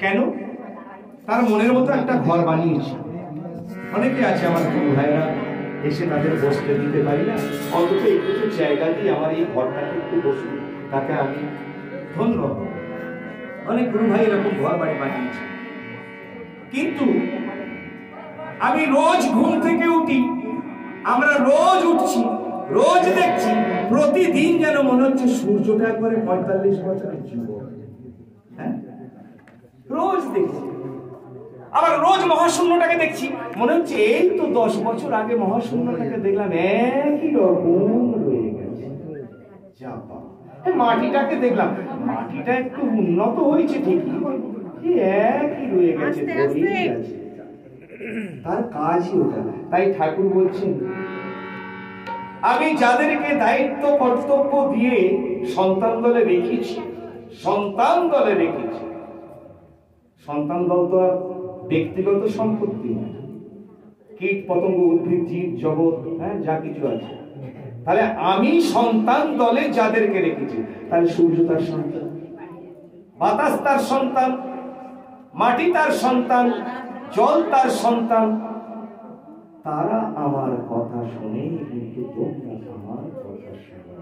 কেন? তার মনের মতো একটা ঘর বানিয়েছে। অনেকে আছে আমার গুরু ভাইরা, এসে তাদের বসতে দিতে পারি না, অন্তত একটু জায়গা দিয়ে আমার এই ঘরটাকে একটু বসুন, তাকে আমি ধন্য। অনেক গুরু ভাই এরকম ঘর বাড়ি বানিয়েছে। কিন্তু আমি রোজ ঘুম থেকে উঠি, আমরা রোজ উঠছি, রোজ দেখছি, প্রতিদিন যেন মনে হচ্ছে সূর্যটা একবারে 45 বছরের যুবক। হ্যাঁ, রোজ দেখছি। আবার রোজ মহাশূন্যটাকে দেখছি, মনে হচ্ছে এই তো 10 বছর আগে মহাশূন্যটাকে দেখলাম, একই রকম রয়ে গেছে। মাটিটাকে দেখলাম, মাটিটা একটু উন্নত হয়েছে ঠিকই, একই রয়ে গেছে। তার কাজই ওটা। তাই ঠাকুর বলছেন, আমি যাদেরকে দায়িত্ব কর্তব্য দিয়ে সন্তান দলে রেখেছি, সন্তান দলে রেখেছি, সন্তান দল তো আর ব্যক্তিগত সম্পত্তি নয়, কীট পতঙ্গ উদ্ভিদ জীব জগৎ, হ্যাঁ, যা কিছু আছে। তাহলে আমি সন্তান দলে যাদেরকে রেখেছি, তাহলে সূর্য তার সন্তান, বাতাস তার সন্তান, মাটি তার সন্তান, জল তার সন্তান। তারা আমার কথা শুনে, কিন্তু তোমরা আমার কথা শুনো।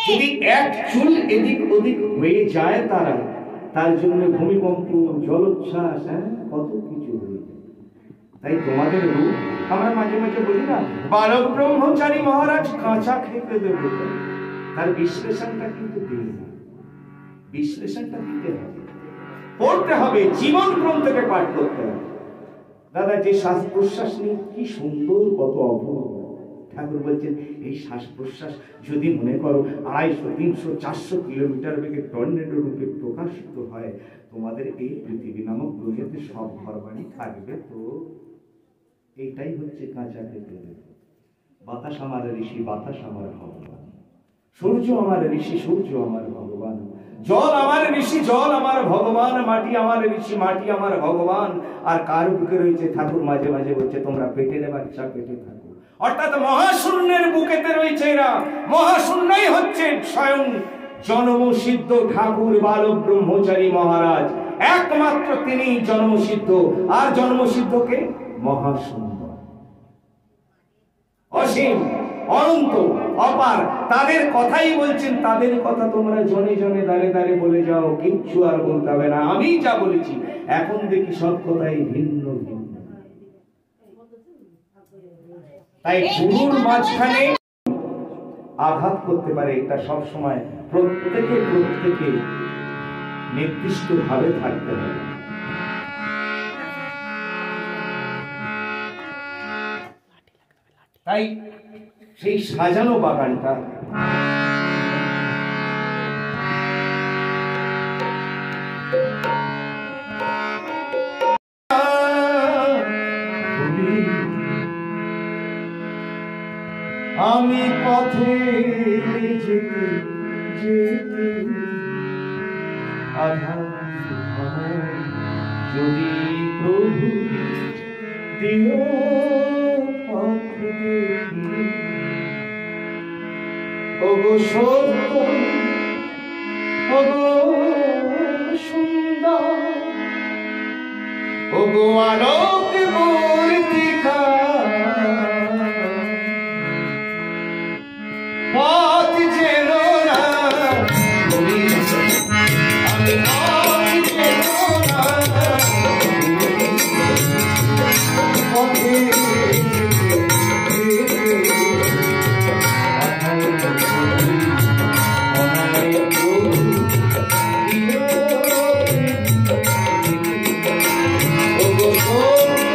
যদি এক চুল এদিক ওদিক হয়ে যায় তারা, তার জন্য ভূমিকম্প, জলোচ্ছ্বাস, কত কিছু হয়ে যায়। তাই তোমাদের রূপ আমরা মাঝে মাঝে বলি না, বালক ব্রহ্মচারী মহারাজ কাঁচা খেতে দেবে, তার বিশ্লেষণটা কিন্তু দিই না, বিশ্লেষণটা দিতে হবে, পড়তে হবে, জীবন গ্রন্থ থেকে পাঠ করতে হবে। দাদা, যে শ্বাস প্রশ্বাস নিয়ে কি সুন্দর, কত অপূর্ব। ঠাকুর বলছেন, এই শ্বাস প্রশ্বাস যদি মনে করো 250, 300, 400 কিলোমিটার বেগে টর্নেডো রূপে প্রকাশিত হয়, তোমাদের এই পৃথিবী নামক গ্রহেতে সব ঘর বাড়ি থাকবে তো? এইটাই হচ্ছে কাঁচা খেতে দেবে। বাতাস আমার ঋষি, বাতাস আমার ভগবান, সূর্য আমার ঋষি, সূর্য আমার ভগবান, জল আমার ঋষি, জল আমার ভগবান, মাটি আমার ঋষি, মাটি আমার ভগবান। আর কার বুকে রয়েছে? ঠাকুর মাঝে মাঝে বলছে, তোমরা পেটের বাচ্চা, পেটে থাকো। অর্থাৎ মহাশূন্যের বুকেতে রয়েছে এরা। মহাশূন্যই হচ্ছে স্বয়ং জন্মসিদ্ধ ঠাকুর বালক ব্রহ্মচারী মহারাজ, একমাত্র তিনি জন্মসিদ্ধ। আর জন্মসিদ্ধকে মহাশূন্য, অসীম, অনন্ত, অপার, তাদের কথাই বলছেন। তাদের কথা তোমরা জনে জনে দাঁড়ে দাঁড়ে বলে যাও, কিচ্ছু আর বলতে হবে না, আমি যা বলেছি। এখন দেখি সব কথাই ভিন্ন ভিন্ন। তাই গুরুর মাঝখানে আঘাত করতে পারে, এটা সব সময় প্রত্যেকে নির্দিষ্ট ভাবে থাকতে হবে। তাই সেই সাজানো বাগানটা আমি পথে যেতে যেতে আধার যদি প্রভু দিও পথ দেখি, ওগো সত্য, ওগো সুন্দর, ওগো আলোক মূর্তিকা, পথ যেন না আমি, পথ যেন না পথে Oh,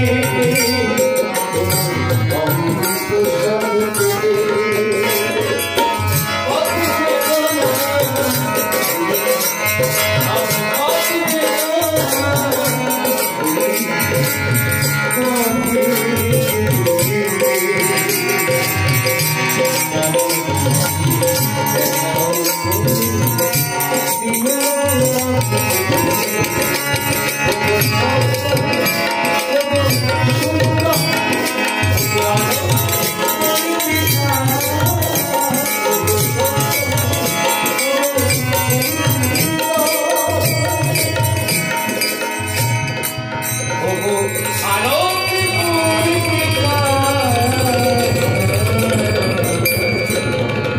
Thank you.